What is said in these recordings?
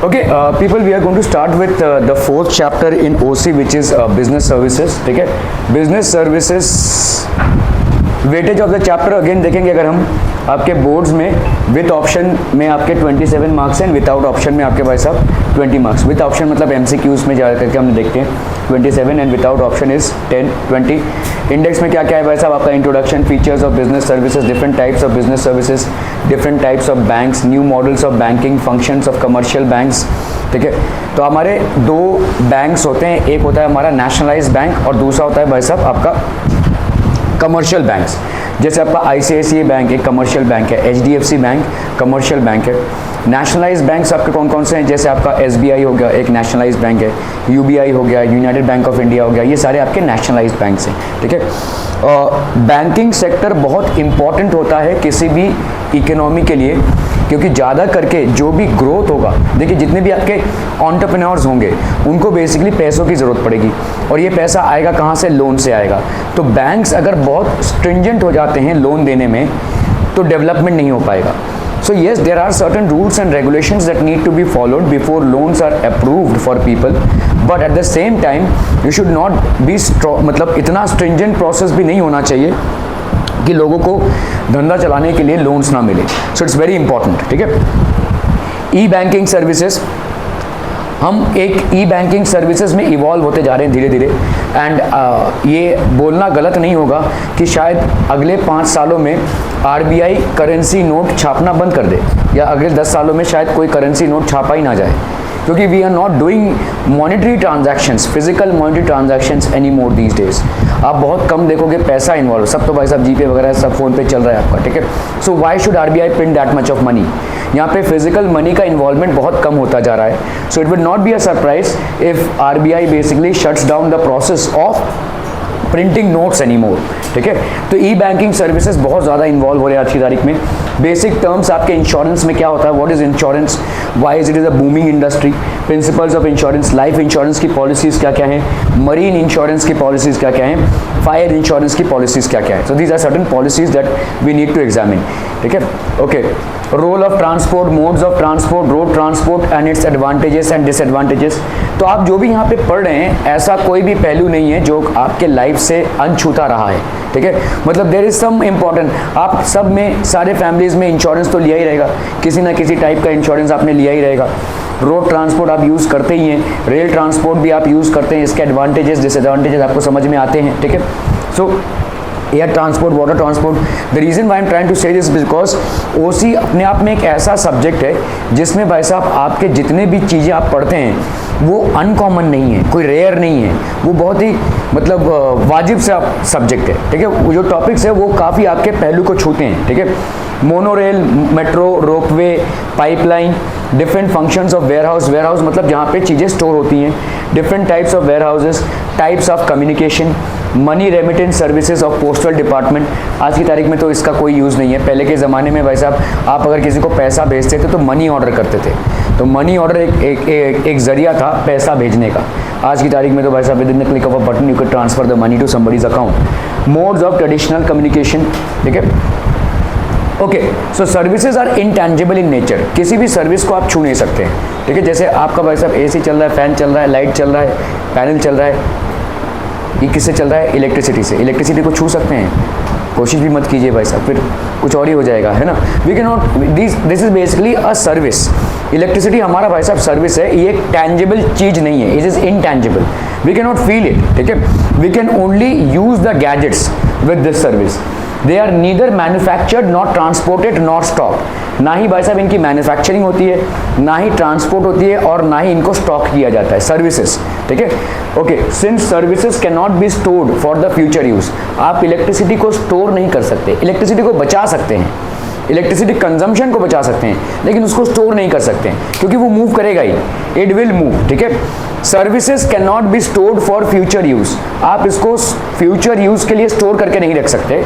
Okay, people, we are going to start with the fourth chapter in OC, which is business services. ठीक है, business services weightage of the chapter again देखेंगे अगर हम आपके boards में with option में आपके 27 मार्क्स हैं, विदाउट ऑप्शन में आपके भाई साहब 20 मार्क्स. विद ऑप्शन मतलब एमसीक्यूज में जा करके हमने देखते हैं 27 and without option is 10 20. Index में क्या क्या है भाई साहब आपका introduction, features of business services, different types of business services, different types of banks, new models of banking, functions of commercial banks. ठीक है, तो हमारे दो बैंक्स होते हैं, एक होता है हमारा नेशनलाइज्ड बैंक और दूसरा होता है भाई साहब आपका कमर्शियल बैंक्स. जैसे आपका आईसीआईसीआई बैंक एक कमर्शियल बैंक है, एचडीएफसी बैंक कमर्शियल बैंक है. नेशनलाइज्ड बैंक्स आपके कौन कौन से हैं, जैसे आपका एसबीआई हो गया एक नेशनलाइज्ड बैंक है, यूबीआई हो गया, यूनाइटेड बैंक ऑफ इंडिया हो गया, ये सारे आपके नेशनलाइज्ड बैंक्स हैं. ठीक है, बैंकिंग सेक्टर बहुत इंपॉर्टेंट होता है किसी भी इकोनॉमी के लिए, क्योंकि ज़्यादा करके जो भी ग्रोथ होगा, देखिए जितने भी आपके एंटरप्रेन्योर्स होंगे उनको बेसिकली पैसों की ज़रूरत पड़ेगी और ये पैसा आएगा कहाँ से, लोन से आएगा. तो बैंक्स अगर बहुत स्ट्रिंजेंट हो जाते हैं लोन देने में तो डेवलपमेंट नहीं हो पाएगा. So yes, there are certain rules and regulations that need to be followed before loans are approved for people, but at the same time you should not be मतलब इतना stringent process भी नहीं होना चाहिए कि लोगों को धंधा चलाने के लिए लोन्स ना मिले. So it's very important. ठीक है, ई बैंकिंग सर्विसेज, हम एक ई बैंकिंग सर्विसेज में इवॉल्व होते जा रहे हैं धीरे धीरे. एंड ये बोलना गलत नहीं होगा कि शायद अगले 5 सालों में आरबीआई करेंसी नोट छापना बंद कर दे, या अगले 10 सालों में शायद कोई करेंसी नोट छापा ही ना जाए, क्योंकि we are not doing monetary transactions, physical monetary transactions any more these days. आप बहुत कम देखोगे पैसा इन्वॉल्व, सब तो भाई साहब जीपे वगैरह सब फोन पे चल रहा है आपका. ठीक है, so why should RBI print that much of money. यहाँ पे फिजिकल मनी का इन्वॉल्वमेंट बहुत कम होता जा रहा है. So it will not be a surprise if RBI basically shuts down the process of printing notes any more. ठीक है, तो ई बैंकिंग सर्विसेज बहुत ज़्यादा इन्वॉल्व हो रहे हैं आज की तारीख में. बेसिक टर्म्स आपके इंश्योरेंस में क्या होता है, what is insurance, why is it is a booming industry, principles of insurance, life insurance की पॉलिसीज़ क्या क्या हैं, मरीन इंश्योरेंस की पॉलिसीज़ क्या क्या हैं, फायर इंश्योरेंस की पॉलिसीज़ क्या क्या है. So these are certain policies that we need to examine. ठीक है, okay. Role of transport, modes of transport, road transport and its advantages and disadvantages. तो आप जो भी यहाँ पे पढ़ रहे हैं ऐसा कोई भी पहलू नहीं है जो आपके लाइफ से अनछूता रहा है. ठीक है, मतलब देयर इज सम इम्पॉर्टेंट, आप सब में सारे फैमिलीज में इंश्योरेंस तो लिया ही रहेगा, किसी ना किसी टाइप का इंश्योरेंस आपने लिया ही रहेगा. रोड ट्रांसपोर्ट आप यूज़ करते ही हैं, रेल ट्रांसपोर्ट भी आप यूज़ करते हैं, इसके एडवांटेजेस डिसएडवांटेजेस आपको समझ में आते हैं. ठीक है, so air transport, water transport. The reason why am trying to say this because OC अपने आप में एक ऐसा सब्जेक्ट है जिसमें भाई साहब आपके जितने भी चीज़ें आप पढ़ते हैं वो अनकॉमन नहीं है, कोई रेयर नहीं है, वो बहुत ही मतलब वाजिब सा सब्जेक्ट है. ठीक है, वो जो टॉपिक्स है वो काफ़ी आपके पहलू को छूते हैं. ठीक है, monorail, metro, ropeway, pipeline, different functions of warehouse. Warehouse मतलब जहाँ पे चीज़ें स्टोर होती हैं, different types of warehouses, types of communication, money remittance services of postal department. आज की तारीख में तो इसका कोई यूज़ नहीं है. पहले के ज़माने में भाई साहब आप अगर किसी को पैसा भेजते थे तो मनी ऑर्डर करते थे, तो मनी ऑर्डर एक ज़रिया था पैसा भेजने का. आज की तारीख में तो भाई साहब within the click of a button you can transfer the money to somebody's account. Modes of traditional communication. ठीक है, okay. So services are intangible in nature, किसी भी सर्विस को आप छू नहीं सकते हैं. ठीक है, जैसे आपका भाई साहब एसी चल रहा है, फैन चल रहा है, लाइट चल रहा है, पैनल चल रहा है, ये किससे चल रहा है, इलेक्ट्रिसिटी से. इलेक्ट्रिसिटी को छू सकते हैं, कोशिश भी मत कीजिए भाई साहब, फिर कुछ और ही हो जाएगा, है ना. We can not, this is basically a service. Electricity हमारा भाई साहब सर्विस है, ये एक टैंजिबल चीज़ नहीं है, it is intangible, we can not feel it. ठीक है, we can only use the gadgets with this service. They are neither manufactured, not transported, not stock. ना ही भाई साहब इनकी मैन्युफैक्चरिंग होती है, ना ही ट्रांसपोर्ट होती है, और ना ही इनको स्टॉक किया जाता है. सर्विसेज. ठीक है, okay. Since services can not be stored for the future use, आप इलेक्ट्रिसिटी को स्टोर नहीं कर सकते. इलेक्ट्रिसिटी को बचा सकते हैं, इलेक्ट्रिसिटी कंजम्पशन को बचा सकते हैं, लेकिन उसको स्टोर नहीं कर सकते हैं क्योंकि वो मूव करेगा ही, इट विल मूव. ठीक है, services can not be stored for future use, आप इसको फ्यूचर यूज के लिए स्टोर करके नहीं रख सकते.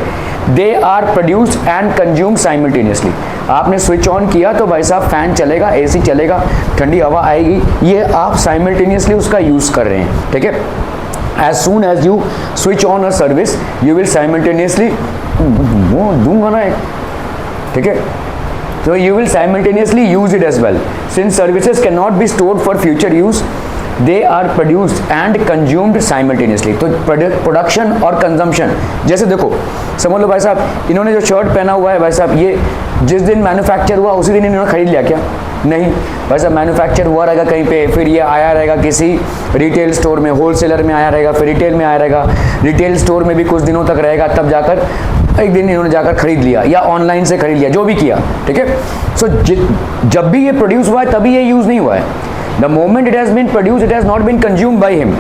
They are produced and consume simultaneously. आपने स्विच ऑन किया तो भाई साहब फैन चलेगा, एसी चलेगा, ठंडी हवा आएगी, ये आप साइमल्टेनियसली उसका यूज कर रहे हैं. ठीक है, as soon as you switch on a service you will simultaneously दूंगा ना एक. ठीक है, So you will simultaneously use it as well. Since services cannot be stored for future use, they are produced and consumed simultaneously. तो production और consumption, जैसे देखो समझ लो भाई साहब, इन्होंने जो शर्ट पहना हुआ है भाई साहब, ये जिस दिन मैन्युफैक्चर हुआ उसी दिन इन्होंने खरीद लिया क्या? नहीं भाई साहब, मैन्युफैक्चर हुआ रहेगा कहीं पे, फिर ये आया रहेगा किसी रिटेल स्टोर में, होलसेलर में आया रहेगा, फिर रिटेल में आया रहेगा, रिटेल स्टोर में भी कुछ दिनों तक रहेगा, तब जाकर एक दिन इन्होंने जाकर खरीद लिया या ऑनलाइन से खरीद लिया, जो भी किया, ठीक है। सो जब भी ये प्रोड्यूस हुआ है तभी ये यूज नहीं हुआ है। The moment it has been produce, it has not been consumed by him,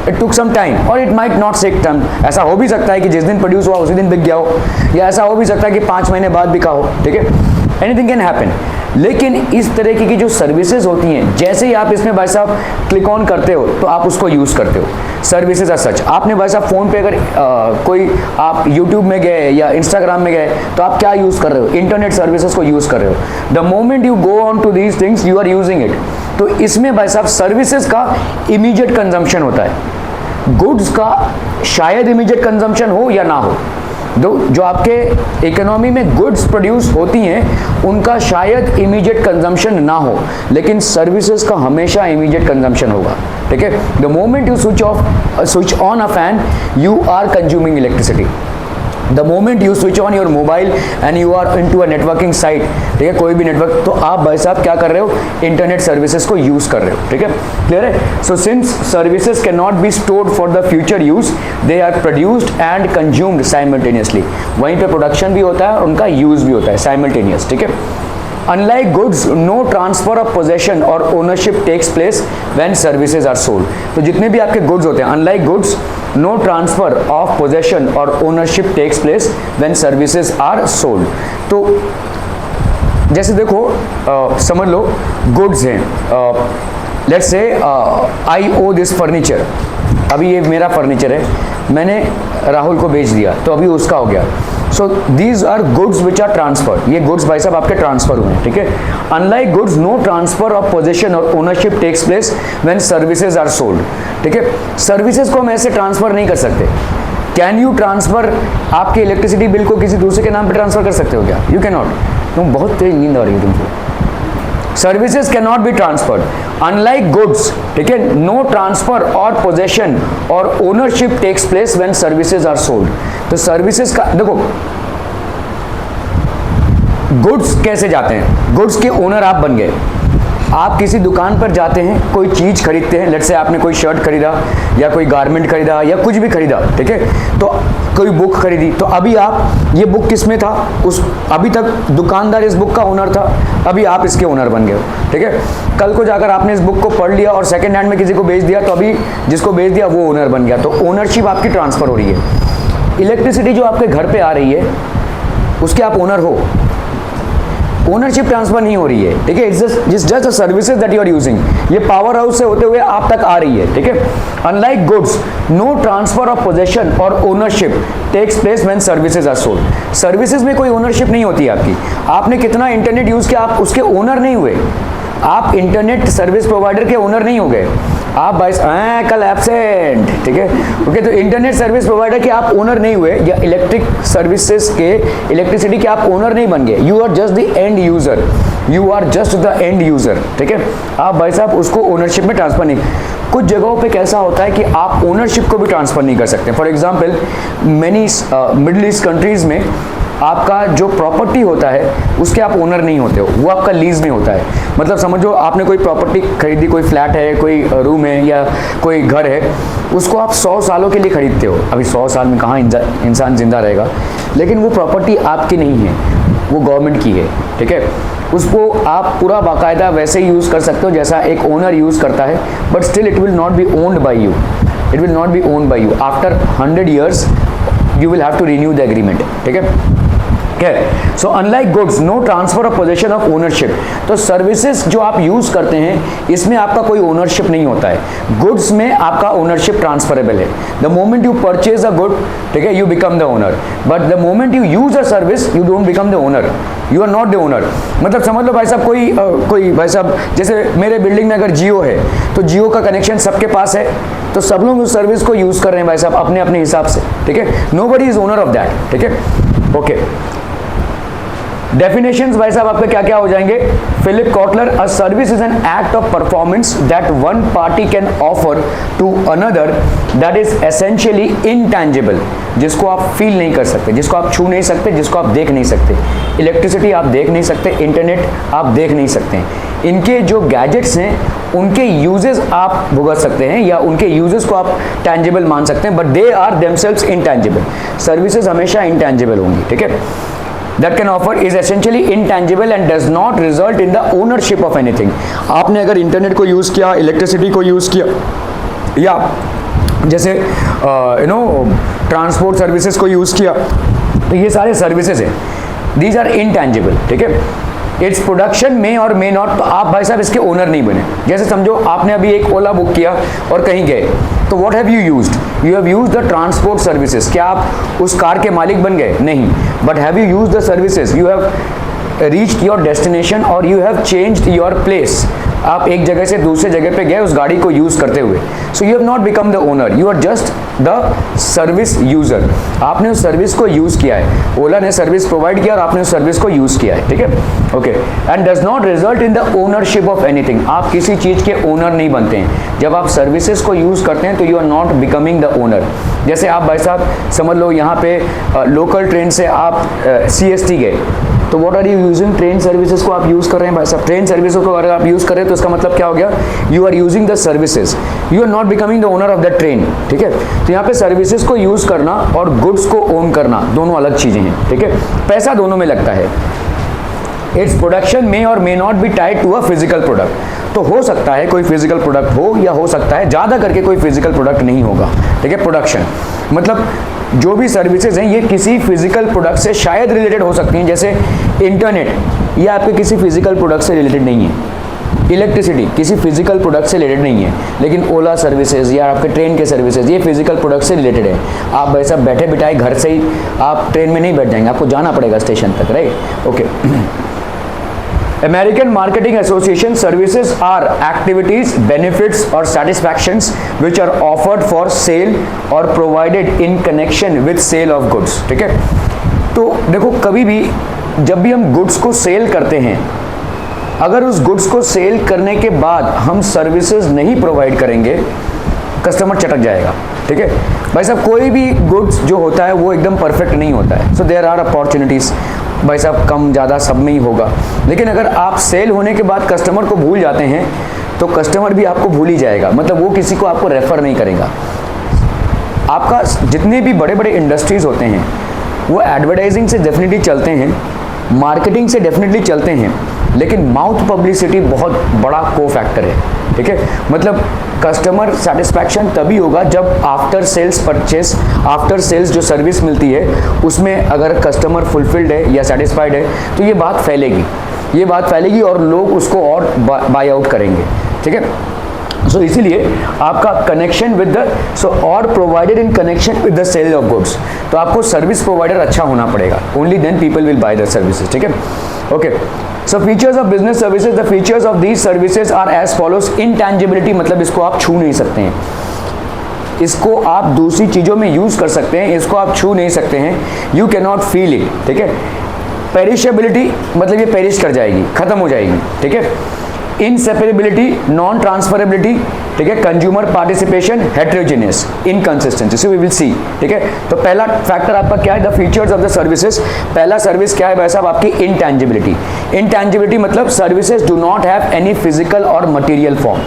it took some time, और it might not take time. ऐसा हो भी सकता है कि जिस दिन प्रोड्यूस हुआ उसी दिन बिक गया हो, या ऐसा हो भी सकता है कि 5 महीने बाद बिका हो, ठीक है, एनीथिंग कैन हैपन। लेकिन इस तरह की जो सर्विसेज होती हैं, जैसे ही आप इसमें भाई साहब क्लिक ऑन करते हो तो आप उसको यूज करते हो। सर्विसेज आर सच, आपने भाई साहब फोन पे अगर कोई आप यूट्यूब में गए या इंस्टाग्राम में गए तो आप क्या यूज कर रहे हो? इंटरनेट सर्विसेज को यूज कर रहे हो। The moment you go on to these things you are using it. तो इसमें भाई साहब सर्विसेज का इमीडिएट कंजम्पशन होता है, गुड्स का शायद इमीडिएट कंजम्पशन हो या ना हो। जो आपके इकोनॉमी में गुड्स प्रोड्यूस होती हैं उनका शायद इमीडिएट कंजम्पशन ना हो, लेकिन सर्विसेज का हमेशा इमीडिएट कंजम्पशन होगा, ठीक है। The moment you switch on a fan you are consuming electricity. The moment you switch on your mobile and you are into a networking site, ठीक है, कोई भी नेटवर्क, तो आप भाई साहब क्या कर रहे हो? इंटरनेट सर्विसेज को यूज कर रहे हो, ठीक है, क्लियर है। So since services can not be stored for the future use, they are produced and consumed simultaneously. वहीं पे प्रोडक्शन भी होता है, उनका यूज भी होता है साइमल्टेनियस, ठीक है। Unlike goods, no transfer of possession or ownership takes place when services are sold. तो जितने भी आपके goods होते हैं, unlike goods, no transfer of possession or ownership takes place when services are sold. तो जैसे देखो समझ लो goods हैं, let's say I owe this furniture. अभी ये मेरा फर्नीचर है, मैंने राहुल को बेच दिया तो अभी उसका हो गया। So these are goods which are transfer, ये गुड्स भाई साहब आपके ट्रांसफर हुए हैं, ठीक है। Unlike goods no transfer of position और ownership takes place when services are sold, ठीक है। सर्विसेज को हम ऐसे ट्रांसफर नहीं कर सकते। कैन यू ट्रांसफर आपके इलेक्ट्रिसिटी बिल को किसी दूसरे के नाम पे ट्रांसफर कर सकते हो क्या? You can not. तुम बहुत तेज नींद आ रही है तुमको। Services can not be transferred unlike goods, ठीक है। नो ट्रांसफर और पोजेशन और ownership takes place when services are sold. तो सर्विसेज का देखो, गुड्स कैसे जाते हैं? गुड्स के ओनर आप बन गए, आप किसी दुकान पर जाते हैं, कोई चीज खरीदते हैं, लेट्स से आपने कोई शर्ट खरीदा या कोई गारमेंट खरीदा या कुछ भी खरीदा, ठीक है, तो कोई बुक खरीदी, तो अभी आप ये बुक किस में था, उस अभी तक दुकानदार इस बुक का ओनर था, अभी आप इसके ओनर बन गए, ठीक है। कल को जाकर आपने इस बुक को पढ़ लिया और सेकेंड हैंड में किसी को बेच दिया, तो अभी जिसको बेच दिया वो ओनर बन गया, तो ओनरशिप आपकी ट्रांसफर हो रही है। इलेक्ट्रिसिटी जो आपके घर पे आ रही है उसके आप ओनर हो, ओनरशिप ट्रांसफर नहीं हो रही है, ठीक है। It's just a services that you are using, ये पावर हाउस से होते हुए आप तक आ रही है, ठीक है। Unlike goods no transfer of possession और ownership takes place when services are sold. Services में कोई ओनरशिप नहीं होती है आपकी। आपने कितना इंटरनेट यूज किया, आप उसके ओनर नहीं हुए, आप इंटरनेट सर्विस प्रोवाइडर के ओनर नहीं हो गए, आप कल एब्सेंट, ठीक है, ओके। तो इंटरनेट सर्विस प्रोवाइडर के आप ओनर नहीं हुए, या इलेक्ट्रिक सर्विसेज के इलेक्ट्रिसिटी के आप ओनर नहीं बन गए। You are just the end user, you are just the end user, ठीक है। आप भाई साहब उसको ओनरशिप में ट्रांसफर नहीं। कुछ जगहों पे कैसा होता है कि आप ओनरशिप को भी ट्रांसफर नहीं कर सकते। For example many middle east countries में आपका जो प्रॉपर्टी होता है उसके आप ओनर नहीं होते हो, वो आपका लीज में होता है। मतलब समझो आपने कोई प्रॉपर्टी खरीदी, कोई फ्लैट है, कोई रूम है या कोई घर है, उसको आप 100 सालों के लिए खरीदते हो। अभी 100 साल में कहाँ इंसान जिंदा रहेगा, लेकिन वो प्रॉपर्टी आपकी नहीं है, वो गवर्नमेंट की है, ठीक है। उसको आप पूरा बाकायदा वैसे ही यूज़ कर सकते हो जैसा एक ओनर यूज़ करता है, but still it will not B owned by you, it will not B owned by you. After 100 years you will have to renew the agreement, ठीक है। So unlike goods no transfer of possession of ownership. तो services जो आप use करते हैं इसमें आपका कोई ओनरशिप नहीं होता है। गुड्स में आपका ओनरशिप ट्रांसफरेबल है। The moment you purchase a good, ठीक है, you become the owner, but the moment you use a service you don't become the owner, you are not the owner. मतलब समझ लो भाई साहब कोई भाई साहब, जैसे मेरे बिल्डिंग में अगर जियो है तो जियो का कनेक्शन सबके पास है, तो सब लोग उस सर्विस को यूज कर रहे हैं भाई साहब अपने अपने हिसाब से, ठीक है। Nobody is owner of that, ठीक है, ओके। डेफिनेशंस भाई साहब आपके क्या क्या हो जाएंगे? Philip Kotler, a service is an act of performance that one party can offer to another that is essentially intangible, जिसको आप फील नहीं कर सकते, जिसको आप छू नहीं सकते, जिसको आप देख नहीं सकते। इलेक्ट्रिसिटी आप देख नहीं सकते, इंटरनेट आप देख नहीं सकते, इनके जो गैजेट्स हैं उनके यूजेस आप भुगत सकते हैं या उनके यूजेस को आप टैंजिबल मान सकते हैं, but they are themselves intangible. Services हमेशा इनटैंजिबल होंगी, ठीक है। That can offer is essentially intangible and does not result in the ownership of anything। आपने अगर इंटरनेट को यूज़ किया, इलेक्ट्रिसिटी को यूज़ किया, या जैसे ट्रांसपोर्ट सर्विसेज को यूज़ किया, तो ये सारे सर्विसेज हैं, दीज आर इनटैंजिबल, ठीक है। इट्स प्रोडक्शन में और मे नॉट, तो आप भाई साहब इसके ओनर नहीं बने। जैसे समझो आपने अभी एक ओला बुक किया और कहीं गए, तो what have you used? You have used the transport services. क्या आप उस कार के मालिक बन गए? नहीं, but have you used the services? You have reached your destination और you have changed your place. आप एक जगह से दूसरे जगह पे गए उस गाड़ी को यूज करते हुए। So you have not become the owner, you are just the service user. आपने उस सर्विस को यूज किया है, ओला ने सर्विस प्रोवाइड किया और आपने उस सर्विस को यूज किया है, ठीक है, okay. And does not result in the ownership of anything. आप किसी चीज के ओनर नहीं बनते हैं। जब आप सर्विसेज को यूज करते हैं तो you are not becoming the owner. जैसे आप भाई साहब समझ लो यहाँ पे लोकल ट्रेन से आप CST गए, तो what are you using? Train services को आप यूज कर रहे हैं भाई साहब। ट्रेन सर्विसेज को अगर आप यूज कर रहे हैं तो इसका मतलब क्या हो गया? You are using the services, you are not becoming the owner of the train, ठीक है। तो यहाँ पे सर्विसेज को यूज करना और गुड्स को ओन करना दोनों अलग चीजें हैं, ठीक है। पैसा दोनों में लगता है। It's production may or may not be tied to a physical product. तो हो सकता है कोई फिजिकल प्रोडक्ट हो या हो सकता है ज़्यादा करके कोई फिजिकल प्रोडक्ट नहीं होगा, ठीक है। प्रोडक्शन मतलब जो भी सर्विसेज हैं ये किसी फिजिकल प्रोडक्ट से शायद रिलेटेड हो सकती हैं। जैसे इंटरनेट, ये आपके किसी फिजिकल प्रोडक्ट से रिलेटेड नहीं है। इलेक्ट्रिसिटी किसी फिजिकल प्रोडक्ट से रिलेटेड नहीं है, लेकिन ओला सर्विसेज या आपके ट्रेन के सर्विसेज ये फिजिकल प्रोडक्ट से रिलेटेड है। आप वैसा बैठे बिठाए घर से ही आप ट्रेन में नहीं बैठ जाएंगे, आपको जाना पड़ेगा स्टेशन तक, right, okay. American Marketing Association services are activities, benefits or satisfactions which are offered for sale or provided in connection with sale of goods, ठीक है। तो देखो कभी भी जब भी हम गुड्स को सेल करते हैं, अगर उस गुड्स को सेल करने के बाद हम सर्विसेज नहीं प्रोवाइड करेंगे, कस्टमर चटक जाएगा, ठीक है भाई साहब। कोई भी गुड्स जो होता है वो एकदम परफेक्ट नहीं होता है। सो देयर आर अपॉर्चुनिटीज़ भाई साहब, कम ज़्यादा सब में ही होगा। लेकिन अगर आप सेल होने के बाद कस्टमर को भूल जाते हैं तो कस्टमर भी आपको भूल ही जाएगा, मतलब वो किसी को आपको रेफ़र नहीं करेगा। आपका जितने भी बड़े बड़े इंडस्ट्रीज होते हैं वो एडवर्टाइजिंग से डेफिनेटली चलते हैं, मार्केटिंग से डेफिनेटली चलते हैं, लेकिन माउथ पब्लिसिटी बहुत बड़ा को फैक्टर है, ठीक है। मतलब कस्टमर सेटिस्फैक्शन तभी होगा जब after sales purchase, after sales जो सर्विस मिलती है उसमें अगर कस्टमर फुलफिल्ड है या सेटिस्फाइड है तो ये बात फैलेगी और लोग उसको और बाय आउट करेंगे, ठीक है। सो इसीलिए आपका कनेक्शन विद द और provided in connection with the sale of goods, तो आपको सर्विस प्रोवाइडर अच्छा होना पड़ेगा, only then people will buy the services, ठीक है, okay. So features of business services, the features of these services are as follows. Intangibility मतलब इसको आप छू नहीं सकते हैं, इसको आप दूसरी चीज़ों में यूज़ कर सकते हैं, इसको आप छू नहीं सकते हैं, you can not feel it, ठीक है। पेरिशेबिलिटी मतलब ये पेरिश कर जाएगी, खत्म हो जाएगी, ठीक है। इनसेपरेबिलिटी, नॉन ट्रांसफरेबिलिटी, ठीक है। Consumer participation, heterogeneous, inconsistency, so we will see, ठीक है। तो पहला फैक्टर आपका क्या है? The features of the services. पहला सर्विस क्या है भाई साहब? आपकी इनटैंजिबिलिटी। इनटैंजिबिलिटी मतलब services do not have any physical or material form.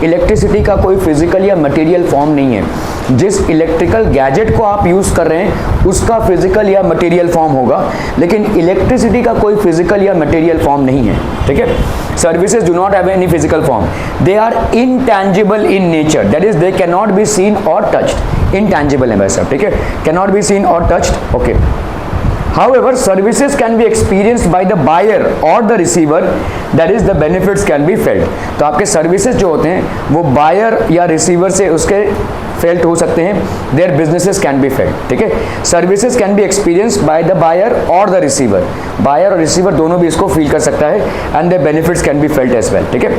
Electricity का कोई फिजिकल या मटेरियल फॉर्म नहीं है। जिस इलेक्ट्रिकल गैजेट को आप यूज़ कर रहे हैं उसका फिजिकल या मटेरियल फॉर्म होगा, लेकिन इलेक्ट्रिसिटी का कोई फिजिकल या मटेरियल फॉर्म नहीं है, ठीक है। Services do not have any physical form, they are intangible in nature, that is they can not be seen or touched. Intangible है वैसा, ठीक है, can not be seen or touched, okay. However, services can be experienced by the buyer or the receiver, that is the benefits can be felt। तो आपके services जो होते हैं वो बायर या रिसीवर से उसके फेल्ट हो सकते हैं, their businesses can be felt, ठीक है। Services can be experienced by the buyer और द रिसीवर, बायर और रिसीवर दोनों भी इसको फील कर सकता है, and their benefits can be felt as well, ठीक है।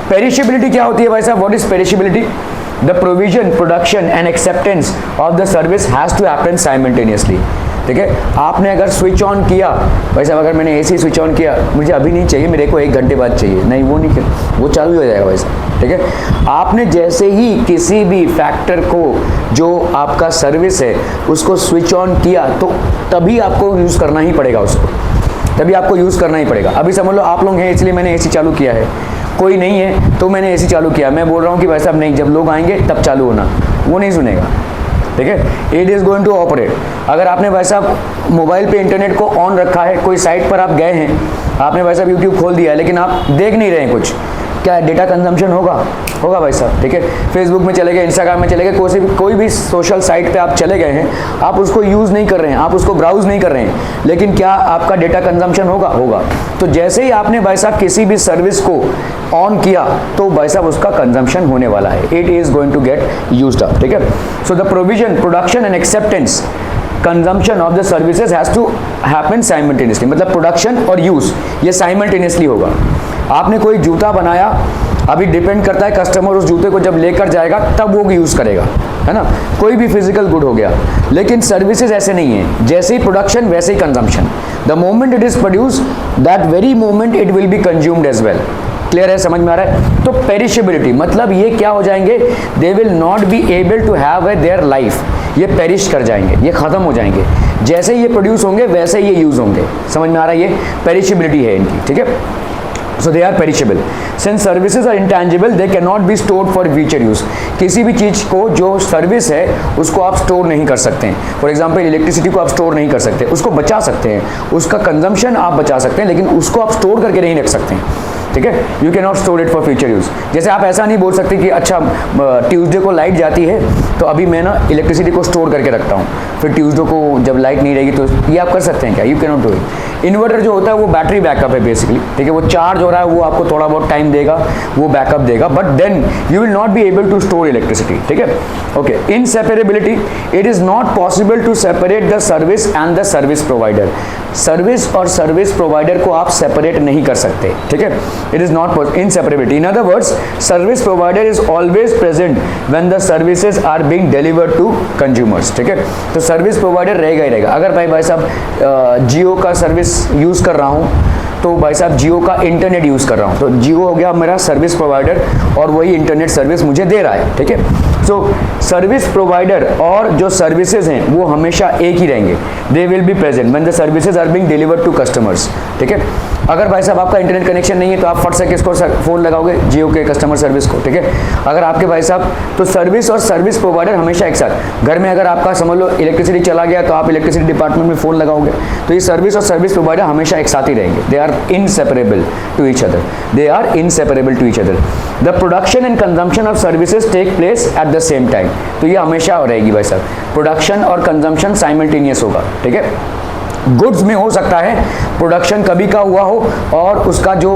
पेरिशेबिलिटी क्या होती है भाई साहब? What is perishability? The provision, production and acceptance of the service has to happen simultaneously। ठीक है। आपने अगर स्विच ऑन किया, भाई साहब अगर मैंने एसी स्विच ऑन किया, मुझे अभी नहीं चाहिए, मेरे को 1 घंटे बाद चाहिए, नहीं वो नहीं, वो चालू हो जाएगा भाई साहब, ठीक है। आपने जैसे ही किसी भी फैक्टर को जो आपका सर्विस है उसको स्विच ऑन किया तो तभी आपको यूज़ करना ही पड़ेगा उसको, तभी आपको यूज़ करना ही पड़ेगा। अभी समझ लो आप लोग हैं इसलिए मैंने एसी चालू किया है, कोई नहीं है तो मैंने एसी चालू किया, मैं बोल रहा हूँ कि भाई साहब नहीं, जब लोग आएंगे तब चालू होना, वो नहीं सुनेगा, ठीक है। It is going to operate. अगर आपने भाई साहब मोबाइल पे इंटरनेट को ऑन रखा है, कोई साइट पर आप गए हैं, आपने भाई साहब यूट्यूब खोल दिया है लेकिन आप देख नहीं रहे हैं कुछ, क्या डेटा कंजम्पशन होगा भाई साहब, ठीक है। फेसबुक में चले गए, इंस्टाग्राम में चले गए, कोई भी सोशल साइट पे आप चले गए हैं, आप उसको यूज़ नहीं कर रहे हैं, आप उसको ब्राउज नहीं कर रहे हैं, लेकिन क्या आपका डेटा कंजम्पशन होगा। तो जैसे ही आपने भाई साहब किसी भी सर्विस को ऑन किया तो भाई साहब उसका कंजम्पशन होने वाला है, it is going to get used up, ठीक है। So the provision, production and acceptance consumption of the services has to happen simultaneously, मतलब प्रोडक्शन और यूज़ ये साइमल्टेनियसली होगा। आपने कोई जूता बनाया, अभी डिपेंड करता है कस्टमर उस जूते को जब लेकर जाएगा तब वो यूज़ करेगा, है ना, कोई भी फिजिकल गुड हो गया। लेकिन सर्विसेज ऐसे नहीं है, जैसे ही प्रोडक्शन वैसे ही consumption, the moment it is produce that very moment it will be consumed as well. Clear है, समझ में आ रहा है। तो पेरिशेबिलिटी मतलब ये क्या हो जाएंगे, they will not be able to have a their life, ये पेरिश कर जाएंगे, ये खत्म हो जाएंगे, जैसे ही ये प्रोड्यूस होंगे वैसे ही ये यूज़ होंगे। समझ में आ रहा है, ये पेरिशेबिलिटी है इनकी, ठीक है। So they are perishable. Since services are intangible, they cannot be stored for future use. किसी भी चीज़ को जो सर्विस है उसको आप स्टोर नहीं कर सकते हैं। फॉर एग्जाम्पल इलेक्ट्रिसिटी को आप स्टोर नहीं कर सकते, उसको बचा सकते हैं, उसका कंजम्पशन आप बचा सकते हैं, लेकिन उसको आप स्टोर करके नहीं रख सकते हैं, ठीक है। You can not store it for future use. जैसे आप ऐसा नहीं बोल सकते कि अच्छा ट्यूसडे को लाइट जाती है तो अभी मैं ना इलेक्ट्रिसिटी को स्टोर करके रखता हूँ, फिर ट्यूसडे को जब लाइट नहीं रहेगी तो ये आप कर सकते हैं क्या, you can not do it. Inverter जो होता है वो बैटरी बैकअप है बेसिकली, ठीक है, वो चार्ज हो रहा है, वो आपको थोड़ा बहुत टाइम देगा, वो बैकअप देगा, but then you will not be able to store electricity, ठीक है। Okay, inseparability, it is not possible to separate the service and the service provider. Service और सर्विस प्रोवाइडर को आप सेपरेट नहीं कर सकते, ठीक है। It is not inseparability. In other words, service provider is always present when the services are being delivered to consumers, ठीक है। तो सर्विस प्रोवाइडर रहेगा ही रहेगा। अगर भाई साहब जियो का सर्विस यूज़ कर रहा हूँ तो भाई साहब जियो का इंटरनेट यूज़ कर रहा हूँ, तो जियो हो गया मेरा सर्विस प्रोवाइडर और वही इंटरनेट सर्विस मुझे दे रहा है, ठीक है। सो सर्विस प्रोवाइडर और जो सर्विसेज हैं वो हमेशा एक ही रहेंगे, they will be present when the services are being delivered to customers, ठीक है। अगर भाई साहब आपका इंटरनेट कनेक्शन नहीं है तो आप फट से किसको फ़ोन लगाओगे, जियो के कस्टमर सर्विस को, ठीक है। अगर आपके भाई साहब, तो सर्विस और सर्विस प्रोवाइडर हमेशा एक साथ, घर में अगर आपका समझ लो इलेक्ट्रिसिटी चला गया तो आप इलेक्ट्रिसिटी डिपार्टमेंट में फ़ोन लगाओगे, तो ये सर्विस और सर्विस प्रोवाइडर हमेशा एक साथ ही रहेंगे, they are inseparable to each other, they are inseparable to each other. The production and consumption of services take place at the same time. तो ये हमेशा रहेगी भाई साहब, प्रोडक्शन और कंजम्पशन साइमल्टेनियस होगा, ठीक है। गुड्स में हो सकता है प्रोडक्शन कभी का हुआ हो और उसका जो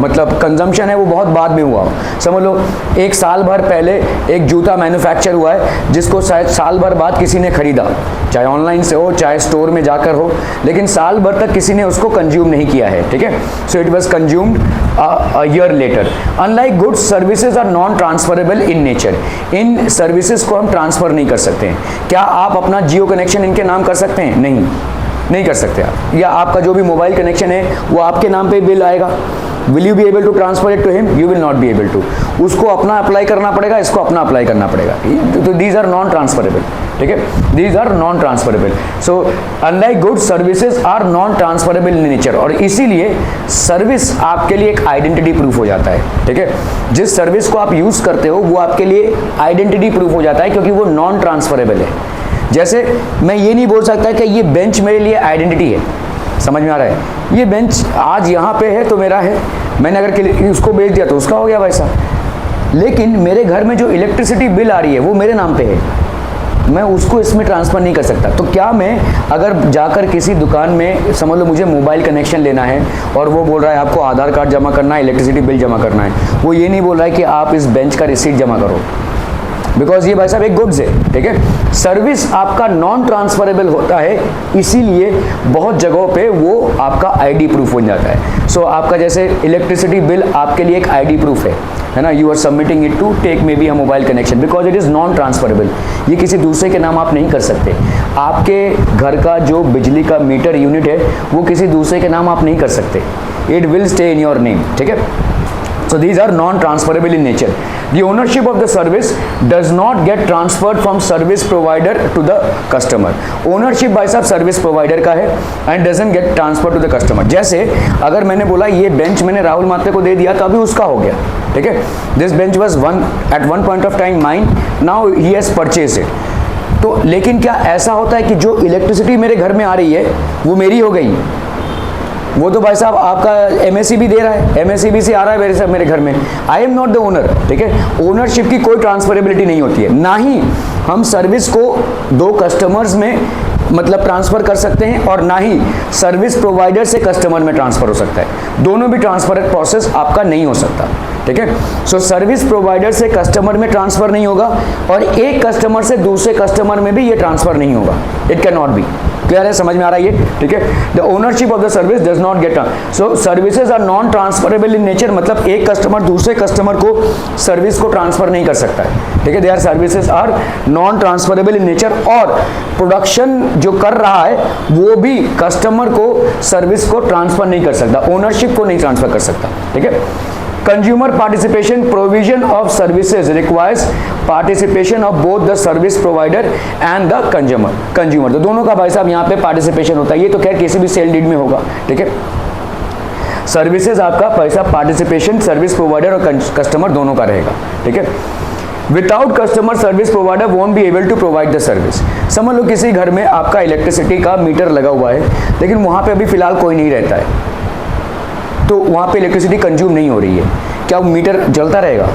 मतलब कंजम्पशन है वो बहुत बाद में हुआ हो। समझ लो एक साल भर पहले एक जूता मैन्युफैक्चर हुआ है जिसको शायद साल भर बाद किसी ने खरीदा, चाहे ऑनलाइन से हो चाहे स्टोर में जाकर हो, लेकिन साल भर तक किसी ने उसको कंज्यूम नहीं किया है, ठीक है। So it was consumed a year later. Unlike goods, services are non transferable in nature. इन सर्विसेज को हम ट्रांसफर नहीं कर सकते हैं। क्या आप अपना जियो कनेक्शन इनके नाम कर सकते हैं? नहीं कर सकते आप। या आपका जो भी मोबाइल कनेक्शन है वो आपके नाम पे बिल आएगा, will you be able to transfer it to him? You will not be able to. उसको अपना अप्लाई करना पड़ेगा, इसको अपना अप्लाई करना पड़ेगा। तो दीज आर नॉन ट्रांसफरेबल, ठीक है, these are non transferable. So unlike goods, services are non transferable in nature, और इसीलिए सर्विस आपके लिए एक आइडेंटिटी प्रूफ हो जाता है, ठीक है। जिस सर्विस को आप यूज करते हो वो आपके लिए आइडेंटिटी प्रूफ हो जाता है क्योंकि वो नॉन ट्रांसफरेबल है। जैसे मैं ये नहीं बोल सकता कि ये बेंच मेरे लिए आइडेंटिटी है, समझ में आ रहा है? ये बेंच आज यहाँ पे है तो मेरा है, मैंने अगर उसको बेच दिया तो उसका हो गया वैसा। लेकिन मेरे घर में जो इलेक्ट्रिसिटी बिल आ रही है वो मेरे नाम पे है, मैं उसको इसमें ट्रांसफ़र नहीं कर सकता। तो क्या मैं अगर जाकर किसी दुकान में, समझ लो मुझे मोबाइल कनेक्शन लेना है और वो बोल रहा है आपको आधार कार्ड जमा करना है, इलेक्ट्रिसिटी बिल जमा करना है, वो ये नहीं बोल रहा है कि आप इस बेंच का रिसीट जमा करो, बिकॉज ये भाई साहब एक गुड्स है, ठीक है। सर्विस आपका नॉन ट्रांसफरेबल होता है, इसीलिए बहुत जगहों पे वो आपका आईडी प्रूफ हो जाता है। सो आपका जैसे इलेक्ट्रिसिटी बिल आपके लिए एक आईडी प्रूफ है, है ना, you are submitting it to take maybe a mobile connection because it is non transferable. ये किसी दूसरे के नाम आप नहीं कर सकते। आपके घर का जो बिजली का मीटर यूनिट है वो किसी दूसरे के नाम आप नहीं कर सकते, it will stay in your name, ठीक है। So these are non-transferable in nature. The ownership of the service does not get transferred from service provider to the customer. Ownership भाई साहब सर्विस प्रोवाइडर का है and doesn't get transferred to the customer. जैसे अगर मैंने बोला ये bench मैंने राहुल मात्रे को दे दिया तो अभी उसका हो गया, ठीक है। This bench was at one point of time mine, now he has purchased it. तो लेकिन क्या ऐसा होता है कि जो इलेक्ट्रिसिटी मेरे घर में आ रही है वो मेरी हो गई? वो तो भाई साहब आपका MSEB दे रहा है, MSEB से आ रहा है मेरे घर में। I am not the owner, ठीक है। ओनरशिप की कोई ट्रांसफरेबिलिटी नहीं होती है, ना ही हम सर्विस को दो कस्टमर्स में मतलब ट्रांसफर कर सकते हैं और ना ही सर्विस प्रोवाइडर से कस्टमर में ट्रांसफर हो सकता है। दोनों भी ट्रांसफर प्रोसेस आपका नहीं हो सकता, ठीक है। सो सर्विस प्रोवाइडर से कस्टमर में ट्रांसफर नहीं होगा और एक कस्टमर से दूसरे कस्टमर में भी ये ट्रांसफर नहीं होगा, it can not be. Clear है, समझ में आ रहा है ये, ठीक है। The ownership of the service does not get, so services are non transferable in nature, मतलब एक कस्टमर दूसरे कस्टमर को सर्विस को ट्रांसफर नहीं कर सकता है, ठीक है। They are services are non transferable in nature और प्रोडक्शन जो कर रहा है वो भी कस्टमर को सर्विस को ट्रांसफर नहीं कर सकता, ओनरशिप को नहीं ट्रांसफर कर सकता, ठीक है। Consumer participation provision of services requires participation of both the service provider and the consumer. तो दोनों का भाई साहब यहाँ पे पार्टिसिपेशन होता है। ये तो खैर किसी भी सेल डीड में होगा, ठीक है। सर्विसेज आपका पैसा पार्टिसिपेशन सर्विस प्रोवाइडर और कस्टमर दोनों का रहेगा, ठीक है। Without customer service provider won't be able to provide the service. समझ लो किसी घर में आपका इलेक्ट्रिसिटी का मीटर लगा हुआ है लेकिन वहाँ पे अभी फिलहाल कोई नहीं रहता है, तो वहाँ पे इलेक्ट्रिसिटी कंज्यूम नहीं हो रही है, क्या वो मीटर जलता रहेगा?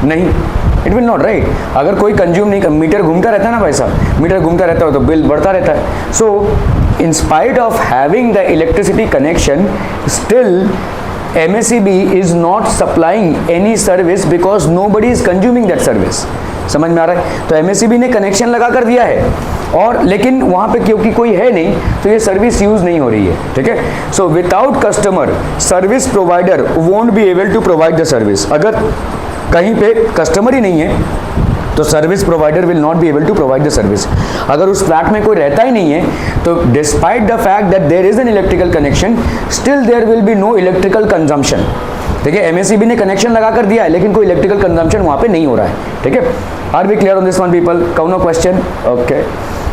नहीं, इट विल नॉट, राइट। अगर कोई कंज्यूम नहीं, मीटर घूमता रहता है ना भाई साहब, मीटर घूमता रहता है तो बिल बढ़ता रहता है। So in spite of having the electricity connection still MSEB is not supplying any service because nobody is consuming that service। समझ में आ रहा है? तो MSEB ने कनेक्शन लगा कर दिया है और लेकिन वहाँ पे क्योंकि कोई है नहीं तो ये सर्विस यूज नहीं हो रही है, ठीक है। So without customer service provider won't be able to provide the service. अगर कहीं पे कस्टमर ही नहीं है तो service provider will not be able to provide the service. अगर उस फ्लैट में कोई रहता ही नहीं है तो despite the fact that there is an electrical connection still there will be no electrical consumption, ठीक है। MSEB ने कनेक्शन लगा कर दिया है लेकिन कोई इलेक्ट्रिकल कंजम्पशन वहाँ पे नहीं हो रहा है, ठीक है। Are we clear on this one people? No question? Okay.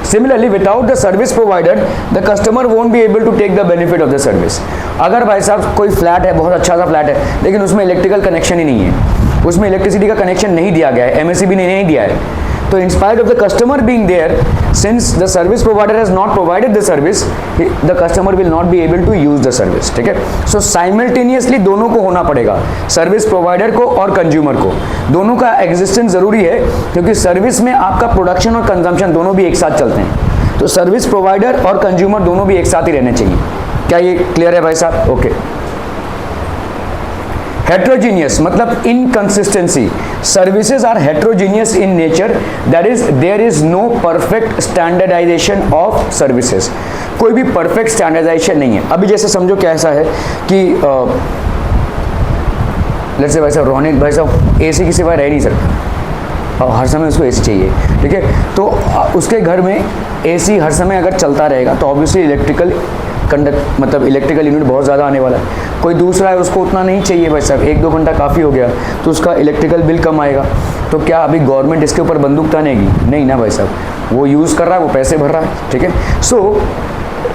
Similarly, without the service provider, the customer won't be able to take the benefit of the service. अगर भाई साहब कोई फ्लैट है, बहुत अच्छा सा फ्लैट है लेकिन उसमें इलेक्ट्रिकल कनेक्शन ही नहीं है, उसमें इलेक्ट्रिसिटी का कनेक्शन नहीं दिया गया है, MSEB ने नहीं दिया है, तो in spite of the customer being there, since the service provider has not provided the service, the customer will not be able to use the service, ठीक है। So simultaneously दोनों को होना पड़ेगा, सर्विस प्रोवाइडर को और कंज्यूमर को, दोनों का एग्जिस्टेंस जरूरी है क्योंकि सर्विस में आपका प्रोडक्शन और कंजम्पशन दोनों भी एक साथ चलते हैं, तो सर्विस प्रोवाइडर और कंज्यूमर दोनों भी एक साथ ही रहने चाहिए। क्या ये क्लियर है भाई साहब? ओके। हेट्रोजीनियस मतलब inconsistency. Services are heterogeneous in nature, that is there is no perfect standardisation of services. कोई भी परफेक्ट स्टैंडर्डाइजेशन नहीं है। अभी जैसे समझो क्या ऐसा है कि लेट्स से भाई साहब रोनित भाई साहब AC के सिवाय रह नहीं सकता और हर समय उसको AC चाहिए, ठीक है। तो उसके घर में AC हर समय अगर चलता रहेगा तो ऑब्वियसली इलेक्ट्रिकल मतलब इलेक्ट्रिकल यूनिट बहुत ज़्यादा आने वाला है। कोई दूसरा है उसको उतना नहीं चाहिए भाई साहब, 1-2 घंटा काफ़ी हो गया तो उसका इलेक्ट्रिकल बिल कम आएगा। तो क्या अभी गवर्नमेंट इसके ऊपर बंदूक तानेगी? नहीं ना भाई साहब, वो यूज़ कर रहा है, वो पैसे भर रहा है, ठीक है। So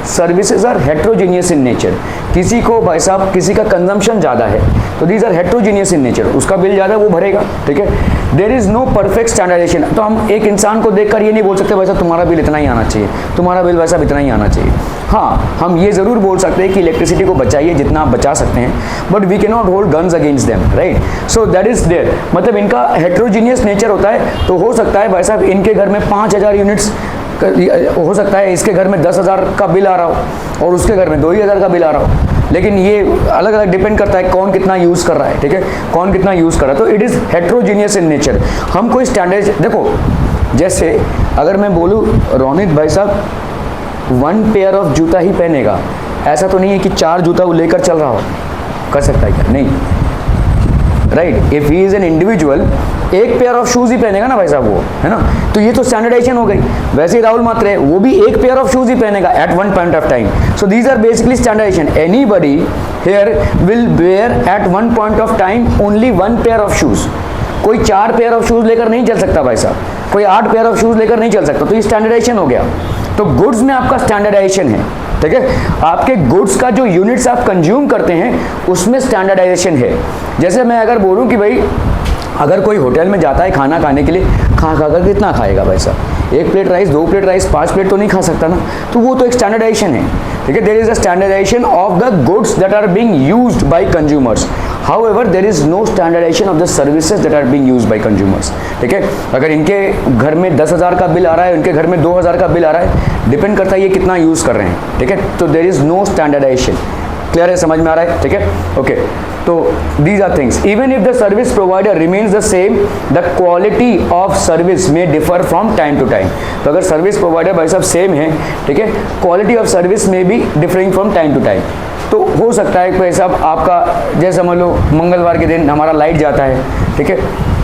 services are heterogeneous in nature. किसी को भाई साहब किसी का कंजम्पशन ज़्यादा है तो these are heterogeneous in nature, उसका बिल ज़्यादा वो भरेगा, ठीक है। There is no perfect standardisation. तो हम एक इंसान को देखकर ये नहीं बोल सकते भाई साहब तुम्हारा बिल इतना ही आना चाहिए, तुम्हारा बिल भाई साहब इतना ही आना चाहिए। हाँ, हम ये ज़रूर बोल सकते हैं कि इलेक्ट्रिसिटी को बचाइए जितना आप बचा सकते हैं, but we can not hold guns against them, right. So that is there, मतलब इनका हेट्रोजीनियस नेचर होता है। तो हो सकता है भाई साहब इनके घर में 5000 यूनिट्स हो सकता है, इसके घर में 10,000 का बिल आ रहा हो और उसके घर में 2,000 का बिल आ रहा हो, लेकिन ये अलग अलग डिपेंड करता है कौन कितना यूज़ कर रहा है, ठीक है, कौन कितना यूज़ कर रहा है। तो it is heterogeneous in nature. हम कोई स्टैंडर्ड देखो, जैसे अगर मैं बोलूँ रोनित भाई साहब 1 पेयर ऑफ जूता ही पहनेगा, ऐसा तो नहीं है कि 4 जूता वो लेकर चल रहा हो, कर सकता है क्या? नहीं, right, if he is an individual एक पेयर ऑफ शूज ही पहनेगा ना भाई साहब वो, है ना, तो ये तो स्टैंडर्डाइजेशन हो गई। वैसे ही राहुल मात्रे वो भी एक पेयर ऑफ शूज ही पहनेगा at one point of time. So these are basically standardization. Anybody here will wear at one point of time only one pair of shoes. कोई 4 पेयर ऑफ शूज लेकर नहीं चल सकता भाई साहब, कोई 8 पेयर ऑफ शूज लेकर नहीं चल सकता। तो ये स्टैंडर्डाइजेशन हो गया। तो गुड्स में आपका स्टैंडर्डाइजेशन है, ठीक है। आपके गुड्स का जो यूनिट्स आप कंज्यूम करते हैं उसमें स्टैंडर्डाइजेशन है। जैसे मैं अगर बोलूं कि भाई अगर कोई होटल में जाता है खाना खाने के लिए, खा कर कितना खाएगा भाई साहब, 1 plate rice, 2 plate rice, 5 plate तो नहीं खा सकता ना, तो वो तो एक स्टैंडर्डाइजेशन है, ठीक है। There is a standardization of the goods that are being used by consumers. However, there is no standardization of the services that are being used by consumers, ठीक है। अगर इनके घर में 10,000 का बिल आ रहा है, उनके घर में 2,000 का बिल आ रहा है, डिपेंड करता है ये कितना यूज़ कर रहे हैं, ठीक है। तो there is no standardization। Clear है, समझ में आ रहा है, ठीक है, ओके। तो these are things. Even if the service provider remains the same, the quality of service may differ from time to time. तो अगर सर्विस प्रोवाइडर भाई साहब सेम है, ठीक है, क्वालिटी ऑफ सर्विस में भी differing from time to time. तो हो सकता है भाई साहब आपका जैसे समझ लो मंगलवार के दिन हमारा लाइट जाता है, ठीक है,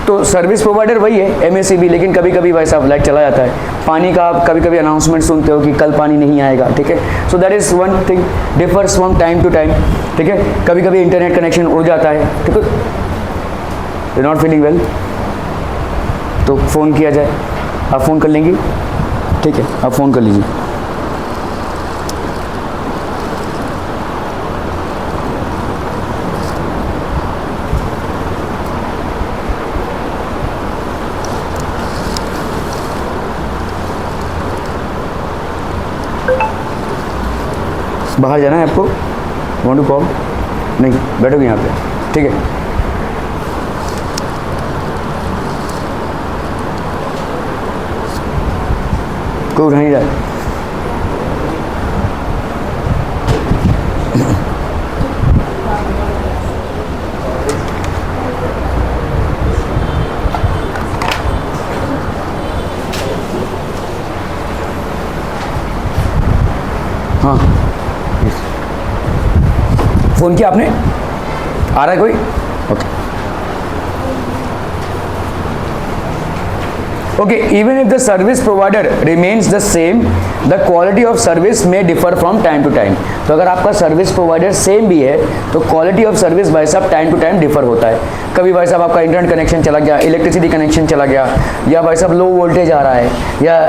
तो सर्विस प्रोवाइडर वही है MACB, लेकिन कभी कभी भाई साहब लाइट चला जाता है। पानी का आप कभी कभी अनाउंसमेंट सुनते हो कि कल पानी नहीं आएगा, ठीक है। So that is one thing differs from time to time, ठीक है। कभी कभी इंटरनेट कनेक्शन उड़ जाता है, ठीक है, यू नॉट फीलिंग वेल तो फ़ोन किया जाए, आप फ़ोन कर लेंगी, ठीक है, आप फ़ोन कर लीजिए। बाहर जाना है आपको, वांट टू कॉल, नहीं बैठोगे यहाँ पे, ठीक है। कोई उठा नहीं रहा। हाँ, फोन किया आपने, आ रहा है कोई, okay okay. Even if the service provider remains the same, the quality of service में differ from time to time. तो अगर आपका सर्विस प्रोवाइडर सेम भी है तो क्वालिटी ऑफ सर्विस भाई साहब टाइम टू टाइम डिफर होता है। कभी भाई साहब आपका इंटरनेट कनेक्शन चला गया, इलेक्ट्रिसिटी कनेक्शन चला गया, या भाई साहब लो वोल्टेज आ रहा है, या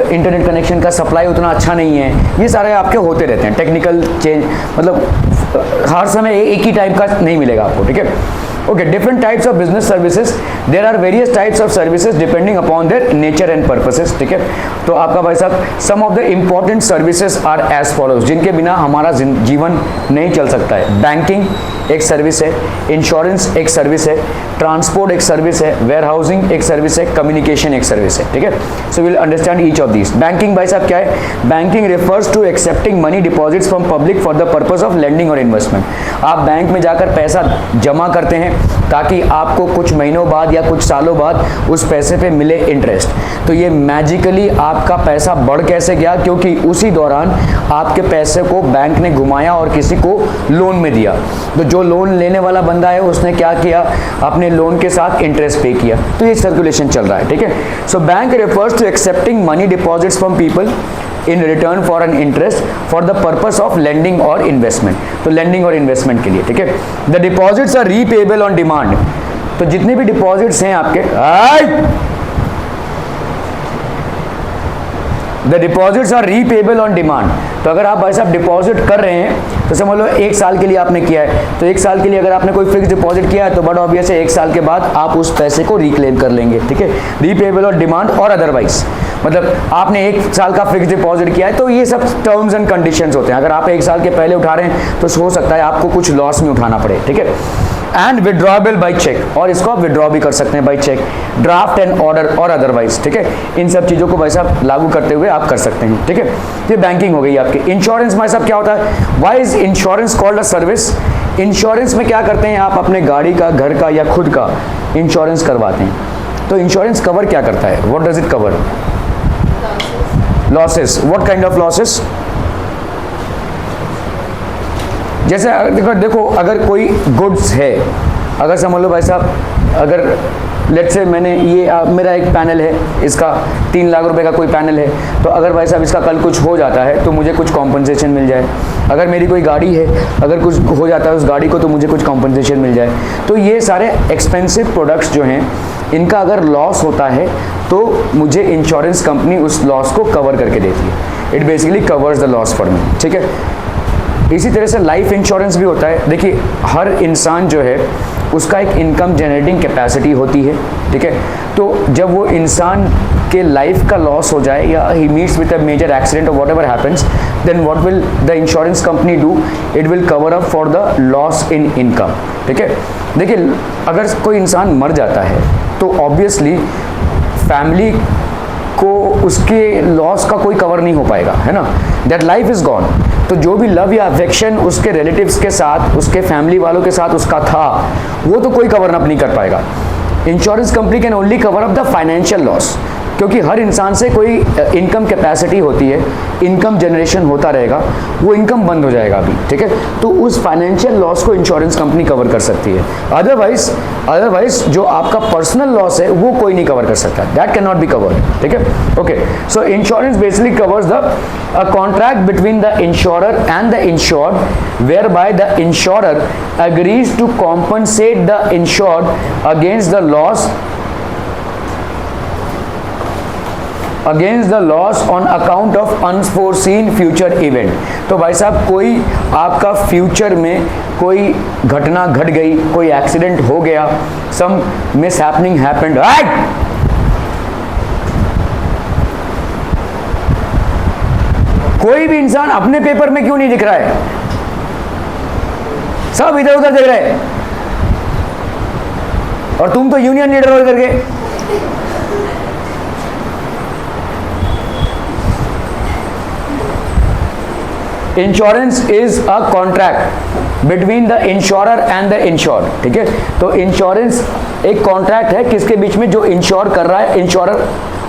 इंटरनेट कनेक्शन का सप्लाई उतना अच्छा नहीं है, ये सारे आपके होते रहते हैं। टेक्निकल चेंज मतलब हर समय एक ही टाइप का नहीं मिलेगा आपको, ठीक है। Okay, different types of business services. There are various types of services depending upon their nature and purposes. ठीक है, तो आपका भाई साहब some of the important services are as follows, जिनके बिना हमारा जीवन नहीं चल सकता है। बैंकिंग एक सर्विस है, इंश्योरेंस एक सर्विस है, ट्रांसपोर्ट एक सर्विस है, वेयर हाउसिंग एक सर्विस है, कम्युनिकेशन एक सर्विस है, ठीक है। So will understand each of these. Banking भाई साहब क्या है? Banking refers to accepting money deposits from public for the purpose of lending और इन्वेस्टमेंट। आप बैंक में जाकर पैसा जमा करते हैं ताकि आपको कुछ महीनों बाद या कुछ सालों बाद उस पैसे पे मिले इंटरेस्ट। तो ये मैजिकली आपका पैसा बढ़ कैसे गया? क्योंकि उसी दौरान आपके पैसे को बैंक ने घुमाया और किसी को लोन में दिया। तो जो लोन लेने वाला बंदा है उसने क्या किया? अपने लोन के साथ इंटरेस्ट पे किया। तो ये सर्कुलेशन चल रहा है, ठीक है। So bank refers to accepting money deposits from people in return for an interest for the purpose of lending और इन्वेस्टमेंट। तो लेंडिंग और इन्वेस्टमेंट के लिए, ठीक है। The deposits are repayable on demand. तो जितने भी डिपॉजिट्स हैं आपके, the deposits are repayable on demand. तो अगर आप भाई साहब डिपॉजिट कर रहे हैं तो समझ लो 1 साल के लिए आपने किया है, तो 1 साल के लिए अगर आपने कोई फिक्स डिपॉजिट किया है तो बड़ा ऑब्वियस है 1 साल के बाद आप उस पैसे को रिक्लेम कर लेंगे, ठीक है। रीपेबल ऑन डिमांड और अदरवाइज, मतलब आपने 1 साल का फिक्स डिपॉजिट किया है तो ये सब टर्म्स एंड कंडीशंस होते हैं। अगर आप 1 साल के पहले उठा रहे हैं तो हो सकता है आपको कुछ लॉस में उठाना पड़े, ठीक है। एंड विड्रॉबल बाई चेक, और इसको आप विड्रॉ भी कर सकते हैं by cheque, draft and order और अदरवाइज, ठीक है। इन सब चीज़ों को भाई साहब लागू करते हुए आप कर सकते हैं, ठीक है। ये बैंकिंग हो गई आपकी। इंश्योरेंस भाई साहब क्या होता है? Why is insurance called a service? Insurance में क्या करते हैं आप? अपने गाड़ी का, घर का या खुद का इंश्योरेंस करवाते हैं। तो इंश्योरेंस कवर क्या करता है? What does it cover? Losses. What kind of losses? जैसे देखो अगर कोई गुड्स है, अगर समझ लो भाई साहब, अगर लेट्स से मैंने ये मेरा एक पैनल है, इसका 3 लाख रुपए का कोई पैनल है, तो अगर भाई साहब इसका कल कुछ हो जाता है तो मुझे कुछ कॉम्पनसेशन मिल जाए। अगर मेरी कोई गाड़ी है, अगर कुछ हो जाता है उस गाड़ी को तो मुझे कुछ कॉम्पनसेशन मिल जाए। तो ये सारे एक्सपेंसिव प्रोडक्ट्स जो हैं, इनका अगर लॉस होता है तो मुझे इंश्योरेंस कंपनी उस लॉस को कवर करके देती है। It basically covers the loss for me, ठीक है। इसी तरह से लाइफ इंश्योरेंस भी होता है। देखिए, हर इंसान जो है उसका एक इनकम जनरेटिंग कैपेसिटी होती है, ठीक है। तो जब वो इंसान के लाइफ का लॉस हो जाए या ही meets with a major accident और whatever happens, then what will the insurance company do, it will cover up for the loss in income, ठीक है। देखिए, अगर कोई इंसान मर जाता है तो ऑब्वियसली फैमिली को उसके लॉस का कोई कवर नहीं हो पाएगा, है ना। That life is gone. तो जो भी लव या अफेक्शन उसके रिलेटिव्स के साथ, उसके फैमिली वालों के साथ उसका था, वो तो कोई कवर अप नहीं कर पाएगा। Insurance company can only cover up the financial loss, क्योंकि हर इंसान से कोई इनकम कैपेसिटी होती है, इनकम जनरेशन होता रहेगा, वो इनकम बंद हो जाएगा अभी, ठीक है। तो उस फाइनेंशियल लॉस को इंश्योरेंस कंपनी कवर कर सकती है। अदरवाइज जो आपका पर्सनल लॉस है वो कोई नहीं कवर कर सकता, that can not be covered, ठीक है। Okay, so insurance basically covers the contract between the insurer and the insured, whereby the insurer agrees to compensate the insured against the loss on account of unforeseen future event। तो भाई साहब, कोई आपका future में कोई घटना घट गई, कोई एक्सीडेंट हो गया, सम मिस हैपनिंग हैपेंड, राइट। कोई भी इंसान अपने पेपर में क्यों नहीं दिख रहा है? सब इधर उधर देख रहे हैं, और तुम तो यूनियन लीडर हो करके। Insurance is a contract between the insurer and the insured, ठीक है। तो इंश्योरेंस एक कॉन्ट्रैक्ट है किसके बीच में? जो इंश्योर कर रहा है, इंश्योरर,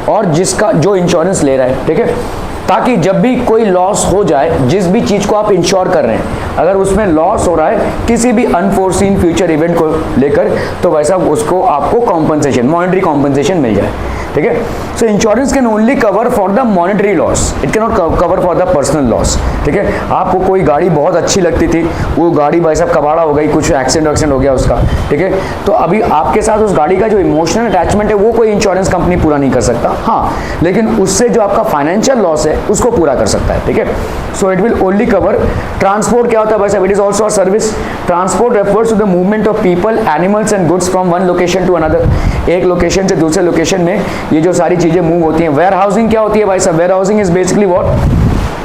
और जिसका जो इंश्योरेंस ले रहा है, ठीक है। ताकि जब भी कोई लॉस हो जाए, जिस भी चीज को आप इंश्योर कर रहे हैं, अगर उसमें लॉस हो रहा है किसी भी अनफोर्सीन फ्यूचर इवेंट को लेकर, तो वैसा उसको आपको कॉम्पनसेशन, मॉनेटरी कॉम्पनसेशन मिल जाए, ठीक है। सो insurance can only cover for the monetary loss, it can not cover for the personal loss, ठीक है। आपको कोई गाड़ी बहुत अच्छी लगती थी, वो गाड़ी भाई साहब कबाड़ा हो गई, कुछ एक्सीडेंट हो गया उसका, ठीक है। तो अभी आपके साथ उस गाड़ी का जो इमोशनल अटैचमेंट है वो कोई इंश्योरेंस कंपनी पूरा नहीं कर सकता, हाँ, लेकिन उससे जो आपका फाइनेंशियल लॉस है उसको पूरा कर सकता है, ठीक है। So it will only cover. Transport क्या होता है भाई साहब? It is also a service. Transport refers to the movement of people, animals and goods from one location to another. एक लोकेशन से दूसरे लोकेशन में ये जो सारी चीजें मूव होती हैं। वेयर हाउसिंग क्या होती है भाई साहब? Warehousing is basically what?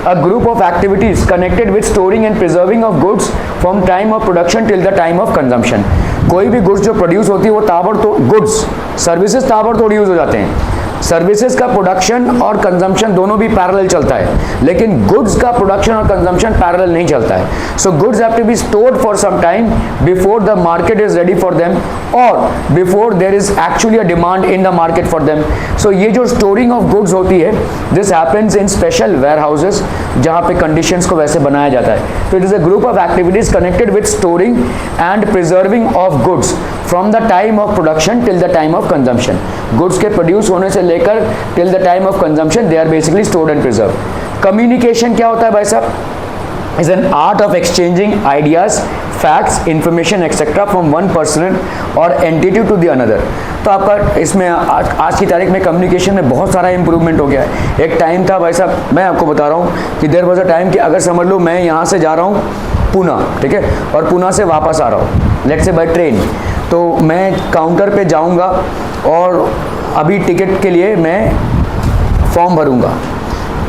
A group of activities connected with storing and preserving of goods from time of production till the time of consumption। कोई भी गुड्स जो प्रोड्यूस होती है वो ताबड़तोड़, गुड्स, सर्विसेज ताबड़तोड़ यूज हो जाते हैं। सर्विसेज का प्रोडक्शन और कंजम्पशन दोनों भी पैरेलल चलता है, लेकिन गुड्स का प्रोडक्शन और कंजम्पशन पैरेलल नहीं चलता है। So goods have to be stored for some time before the market is ready for them, और before there is actually a demand in the market for them. So ये जो storing of goods होती है, this happens in special warehouses, जहाँ पे conditions को वैसे बनाया जाता है। तो it is a group of activities connected with storing and preserving of goods from the time of production till the time of consumption. Goods के produce होने से लेकर till the time of consumption they are basically stored and preserve. Communication क्या होता है भाई साहब? is an art of exchanging ideas, facts, information etc. from one person or entity to the another। तो आपका इसमें आज की तारीख में कम्युनिकेशन में बहुत सारा इंप्रूवमेंट हो गया है। एक टाइम था भाई साहब, मैं आपको बता रहा हूँ कि देयर वाज अ टाइम कि अगर समझ लो मैं यहाँ से जा रहा हूँ पूना, ठीक है, और पूना से वापस आ रहा हूँ लेट्स से बाय ट्रेन, तो मैं काउंटर पे जाऊँगा और अभी टिकट के लिए मैं फॉर्म भरूँगा,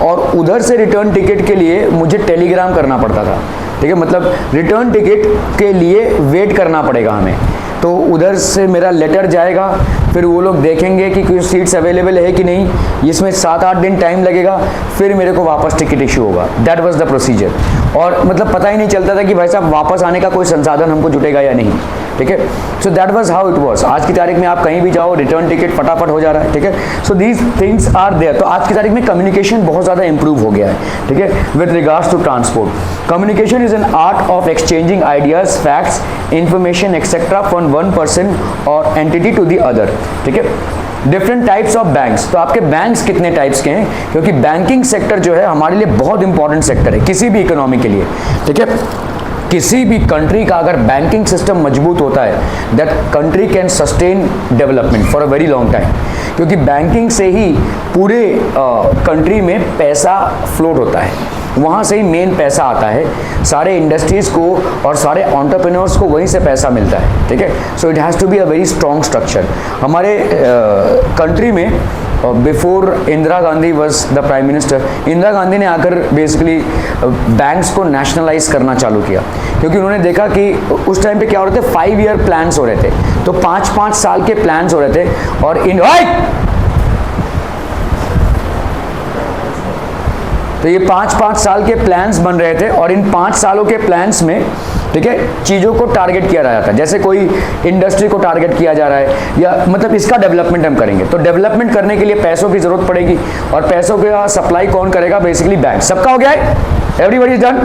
और उधर से रिटर्न टिकट के लिए मुझे टेलीग्राम करना पड़ता था, ठीक है, मतलब रिटर्न टिकट के लिए वेट करना पड़ेगा हमें। तो उधर से मेरा लेटर जाएगा, फिर वो लोग देखेंगे कि कुछ सीट्स अवेलेबल है कि नहीं, इसमें 7-8 दिन टाइम लगेगा, फिर मेरे को वापस टिकट इशू होगा। That was the procedure. और मतलब पता ही नहीं चलता था कि भाई साहब वापस आने का कोई संसाधन हमको जुटेगा या नहीं। ठीक है। So that was how it was. आज की तारीख में आप कहीं भी जाओ, रिटर्न टिकट फटाफट हो जा रहा है, ठीक है। So these things are there. तो आज की तारीख में कम्युनिकेशन बहुत ज़्यादा इंप्रूव हो गया है, ठीक है, with regards to transport. Communication is an art of exchanging ideas, facts, information etcetera from one person और एंटिटी टू द अदर, ठीक है। Different types of banks. तो आपके बैंक्स कितने टाइप्स के हैं, क्योंकि बैंकिंग सेक्टर जो है हमारे लिए बहुत इंपॉर्टेंट सेक्टर है किसी भी इकोनॉमी के लिए, ठीक है। किसी भी कंट्री का अगर बैंकिंग सिस्टम मजबूत होता है, that country can sustain development for a very long time, क्योंकि बैंकिंग से ही पूरे कंट्री में पैसा फ्लोट होता है, वहाँ से ही मेन पैसा आता है, सारे इंडस्ट्रीज़ को और सारे एंटरप्रेन्योर्स को वहीं से पैसा मिलता है, ठीक है। So it has to be a very strong structure. हमारे कंट्री में before Indira Gandhi was the prime minister, Indira Gandhi ने आकर बेसिकली बैंक्स को नेशनलाइज करना चालू किया, क्योंकि उन्होंने देखा कि उस टाइम पे क्या हो रहे थे, 5 ईयर प्लान्स हो रहे थे, तो 5-5 साल के प्लान्स हो रहे थे, और तो ये 5-5 साल के प्लान्स बन रहे थे, और इन 5 सालों के प्लान्स में, ठीक है, चीज़ों को टारगेट किया जाता है। जैसे कोई इंडस्ट्री को टारगेट किया जा रहा है, या मतलब इसका डेवलपमेंट हम करेंगे, तो डेवलपमेंट करने के लिए पैसों की जरूरत पड़ेगी, और पैसों का सप्लाई कौन करेगा, बेसिकली बैंक। सबका हो गया है, एवरीबॉडी इज डन।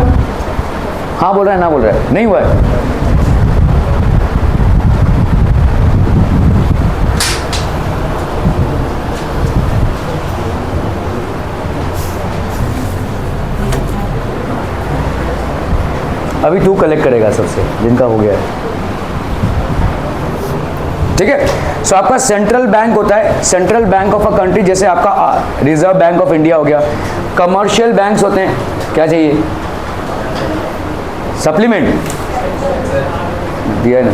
हाँ बोल रहा है, ना बोल रहा है, नहीं हुआ है। अभी तू कलेक्ट करेगा सबसे जिनका हो गया है, ठीक है। सो आपका सेंट्रल बैंक होता है, central bank of a country, जैसे आपका रिजर्व बैंक ऑफ इंडिया हो गया। कमर्शियल बैंक्स होते हैं, क्या चाहिए, सप्लीमेंट दिया है ना।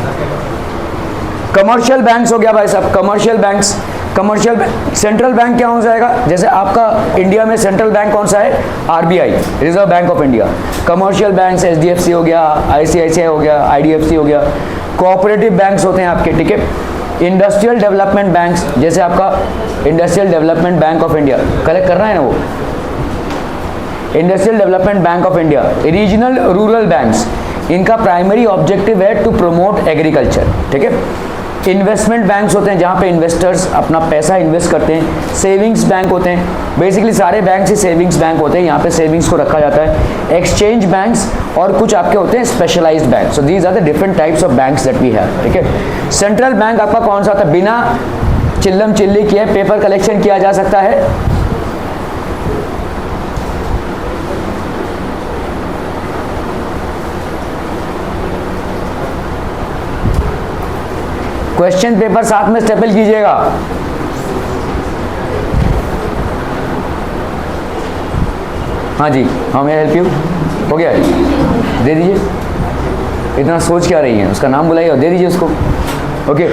कमर्शियल बैंक्स हो गया भाई साहब, commercial banks. Commercial central bank क्या हो जाएगा, जैसे आपका इंडिया में सेंट्रल बैंक कौन सा है, RBI, reserve bank of India. Commercial banks HDFC हो गया, आईसीआईसीआई हो गया, आईडीएफसी हो गया। कोऑपरेटिव बैंक्स होते हैं आपके, ठीक है। इंडस्ट्रियल डेवलपमेंट बैंक्स, जैसे आपका industrial development bank of India, collect करना है ना वो, industrial development bank of India. Regional rural banks, इनका प्राइमरी ऑब्जेक्टिव है टू प्रमोट एग्रीकल्चर, ठीक है। इन्वेस्टमेंट बैंक्स होते हैं, जहाँ पे इन्वेस्टर्स अपना पैसा इन्वेस्ट करते हैं। सेविंग्स बैंक होते हैं, बेसिकली सारे बैंक ही सेविंग्स बैंक होते हैं, यहाँ पे सेविंग्स को रखा जाता है। एक्सचेंज बैंक्स, और कुछ आपके होते हैं specialised bank. So these are the different types of banks that we have, ठीक है। सेंट्रल बैंक आपका कौन सा होता है, बिना चिल्लम चिल्ली किए पेपर कलेक्शन किया जा सकता है। क्वेश्चन पेपर साथ में स्टेपल कीजिएगा। हाँ जी, हाँ मैं हेल्प यू, हो गया, दे दीजिए। इतना सोच क्या रही है, उसका नाम बुलाइए और दे दीजिए उसको। Okay,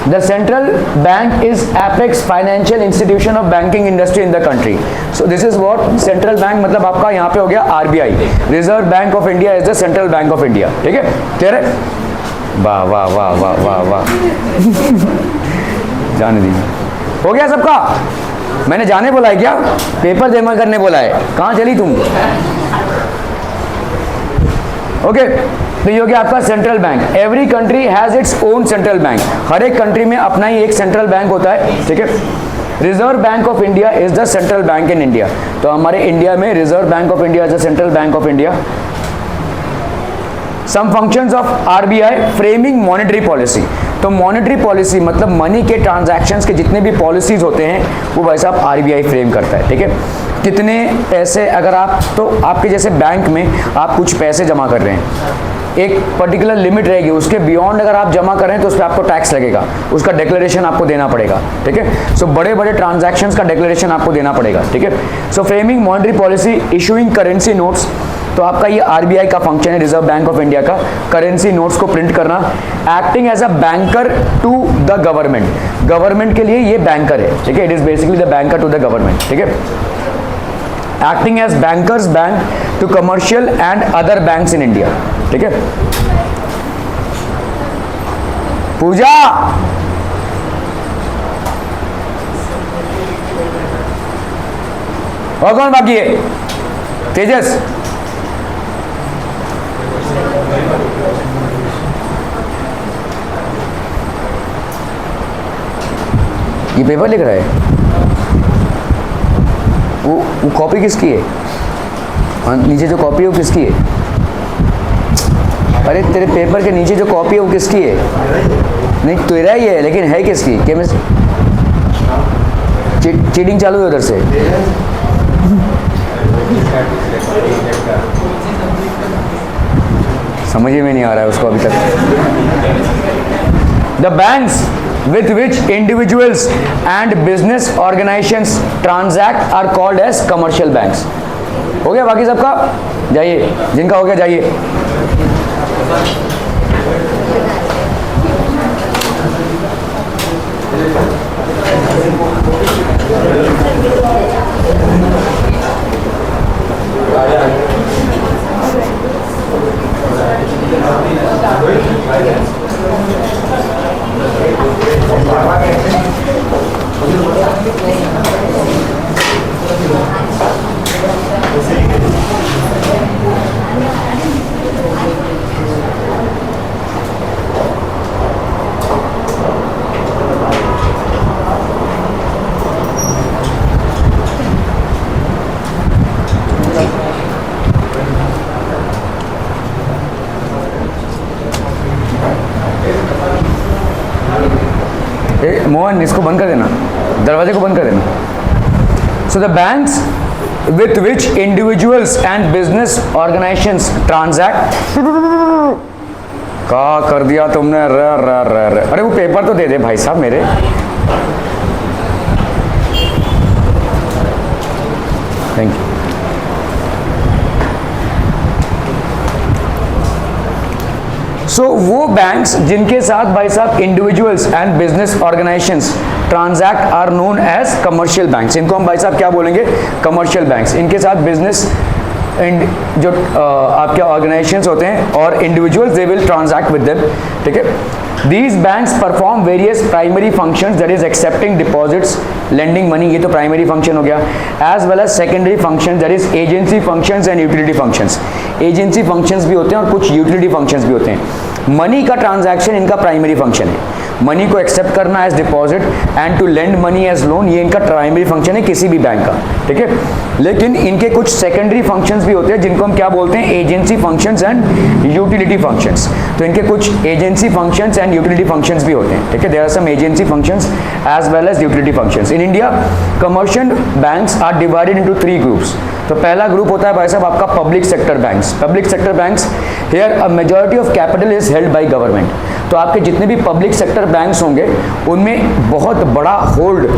the central bank is apex financial institution of banking industry in the country. So this is what central bank, मतलब आपका यहाँ पे हो गया RBI, reserve bank of India is the central bank of India, ठीक है। Clear है, वाह वाह वाह वाह वाह वाह जाने दीजिए, हो गया सबका। मैंने जाने बोला है क्या, पेपर जमा करने बोला है, कहाँ चली तुम। ओके, तो ये हो गया आपका central bank. Every country has its own central bank, हर एक कंट्री में अपना ही एक सेंट्रल बैंक होता है, ठीक है। Reserve bank of India is the central bank in India. तो हमारे इंडिया में reserve bank of India is the central bank of India. Some functions of RBI, framing monetary policy. तो मॉनेटरी पॉलिसी मतलब money के transactions के जितने भी policies होते हैं वो भाई साहब आरबीआई फ्रेम करता है, ठीक है। कितने पैसे, अगर आप, तो आपके जैसे बैंक में आप कुछ पैसे जमा कर रहे हैं, एक पर्टिकुलर लिमिट रहेगी, उसके बियॉन्ड अगर आप जमा कर रहे हैं तो उस पर आपको टैक्स लगेगा, उसका डिक्लेरेशन आपको देना पड़ेगा, ठीक है। सो बड़े बड़े ट्रांजैक्शंस का डिक्लेरेशन आपको देना पड़ेगा, ठीक है। So framing monetary policy, issuing currency notes, तो आपका ये आरबीआई का फंक्शन है, रिजर्व बैंक ऑफ इंडिया का, करेंसी नोट्स को प्रिंट करना। Acting as a banker to the government, government के लिए ये बैंकर है, ठीक है। It is basically the banker to the government, ठीक है। Acting as bankers bank to commercial and other banks in India, ठीक है। पूजा, और कौन बाकी है, तेजस, ये पेपर लिख रहा है, वो कॉपी किसकी है? और नीचे जो कॉपी है वो किसकी है? अरे तेरे पेपर के नीचे जो कॉपी है वो किसकी है? नहीं तेरा ही है, लेकिन है किसकी? केमिस्ट्री चीटिंग चालू है उधर से। समझ में नहीं आ रहा है उसको अभी तक। The banks with which individuals and business organizations transact are called as commercial banks। हो गया बाकी सबका? जाइए, जिनका हो गया जाइए। मोहन इसको बंद कर देना, दरवाजे को बंद कर देना। So the banks with which individuals and business organizations transact। क्या कर दिया तुमने? अरे वो पेपर तो दे दे भाई साहब मेरे। Thank you. सो वो बैंक्स जिनके साथ भाई साहब individuals and business organisations transact are known as commercial banks. इनको हम भाई साहब क्या बोलेंगे? Commercial banks. इनके साथ बिजनेस एंड जो आपके ऑर्गेनाइजेशंस होते हैं और individuals they will transact with them, ठीक है। These banks perform various primary functions, that is accepting deposits, lending money, ये तो primary function हो गया, as well as secondary functions, that is agency functions and utility functions। agency functions भी होते हैं और कुछ utility functions भी होते हैं। मनी का ट्रांजैक्शन इनका प्राइमरी फंक्शन है, मनी को एक्सेप्ट करना as deposit and to lend money as loan, ये इनका प्राइमरी फंक्शन है किसी भी बैंक का, ठीक है। लेकिन इनके कुछ सेकेंडरी फंक्शंस भी होते हैं जिनको हम क्या बोलते हैं? Agency functions and utility functions. तो इनके कुछ agency functions and utility functions भी होते हैं, ठीक है। There are some agency functions as well as utility functions. In India commercial banks are divided into 3 groups. तो पहला ग्रुप होता है भाई साहब आपका public sector banks. Public sector banks, here a majority of capital is held by government. तो आपके जितने भी पब्लिक सेक्टर बैंक्स होंगे उनमें बहुत बड़ा होल्ड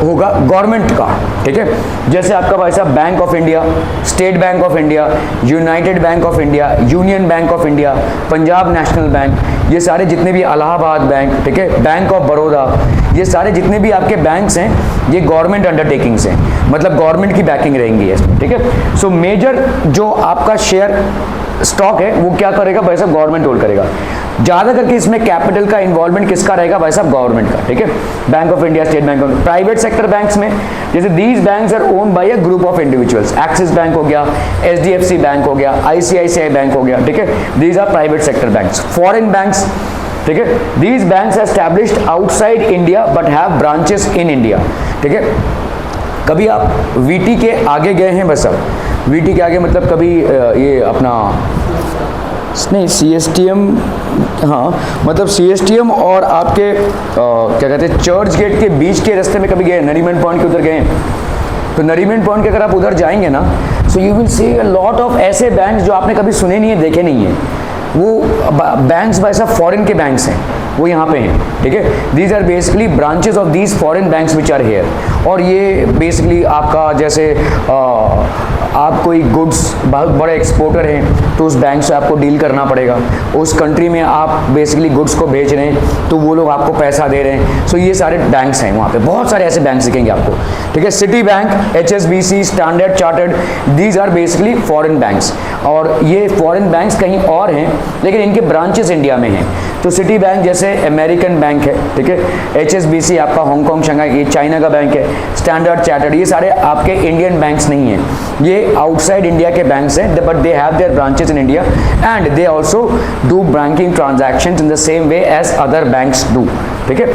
होगा गवर्नमेंट का, ठीक है। जैसे आपका भाई साहब bank of India, state bank of India, United bank of India, union bank of India, Punjab national bank, ये सारे जितने भी इलाहाबाद बैंक, ठीक है, बैंक ऑफ बड़ौदा, ये सारे जितने भी आपके बैंक्स हैं ये गवर्नमेंट अंडरटेकिंग्स हैं, मतलब गवर्नमेंट की बैकिंग रहेंगी इसमें, ठीक है। सो मेजर जो आपका शेयर स्टॉक है वो क्या करेगा भाई साहब? गवर्नमेंट होल्ड करेगा। ज़्यादा करके इसमें कैपिटल का इन्वॉल्वमेंट किसका रहेगा भाई साहब? गवर्नमेंट का, ठीक है। Bank of India, state bank of. Private sector banks में जैसे these banks are owned by a group of individuals. Axis bank हो गया, HDFC बैंक हो गया, ICICI बैंक हो गया, ठीक है। These are private sector banks. Foreign banks, ठीक है, these banks are established outside India but have branches in India, ठीक है। कभी आप VT के आगे गए हैं बस? अब VT के आगे मतलब कभी ये अपना नहीं CSTM, हाँ मतलब CSTM और आपके क्या कहते हैं चर्च गेट के बीच के रास्ते में कभी गए? नरीमन पॉइंट के उधर गए? तो नरीमन पॉइंट के अगर आप उधर जाएंगे ना, so you will see a lot of ऐसे बैंक्स जो आपने कभी सुने नहीं है, देखे नहीं है। वो बैंक्स भाई साहब फॉरेन के बैंक्स हैं, वो यहाँ पे हैं, ठीक है। These are basically branches of these foreign banks which are here. और ये बेसिकली आपका जैसे आप कोई गुड्स बहुत बड़े एक्सपोर्टर हैं तो उस बैंक से आपको डील करना पड़ेगा। उस कंट्री में आप बेसिकली गुड्स को भेज रहे हैं तो वो लोग आपको पैसा दे रहे हैं। सो ये सारे बैंक्स हैं वहाँ पे, बहुत सारे ऐसे बैंक दिखेंगे आपको, ठीक है। Citibank, HSBC, Standard Chartered, these are basically foreign banks. और ये फॉरेन बैंक्स कहीं और हैं लेकिन इनके ब्रांचेस इंडिया में हैं। तो सिटी बैंक जैसे अमेरिकन बैंक है, ठीक है, HSBC आपका हांगकांग शंघाई, ये चाइना का बैंक है, स्टैंडर्ड चार्टर्ड, ये सारे आपके इंडियन बैंक्स नहीं हैं, ये आउटसाइड इंडिया के बैंक्स हैं, but they have their branches in India and they also do banking transactions in the same way as other banks do, ठीक है।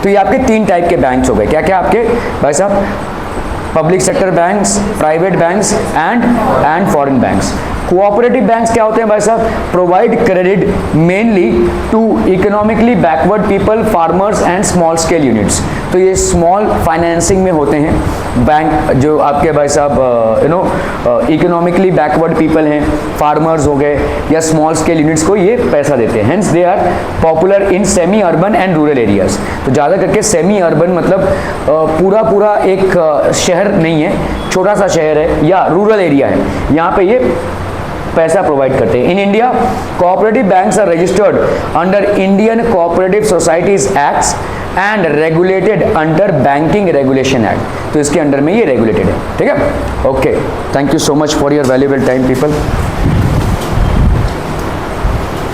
तो ये आपके 3 टाइप के बैंक्स हो गए, क्या क्या आपके भाई साहब, public sector banks, private banks and foreign banks. Cooperative banks क्या होते हैं भाई साहब, provide credit mainly to economically backward people, farmers and small scale units. तो ये स्मॉल फाइनेंसिंग में होते हैं बैंक, जो आपके भाई साहब इकोनॉमिकली बैकवर्ड पीपल हैं, फार्मर्स हो गए या स्मॉल स्केल यूनिट्स को ये पैसा देते हैं। Hence they are popular in semi urban and rural areas. तो ज़्यादा करके सेमी अर्बन मतलब पूरा एक शहर नहीं है, छोटा सा शहर है या रूरल एरिया है, यहाँ पे ये पैसा प्रोवाइड करते हैं। In India cooperative banks are registered under Indian cooperative societies acts and regulated under banking regulation act. तो इसके अंडर में ये रेगुलेटेड है, ठीक है। Okay, thank you so much for your valuable time people.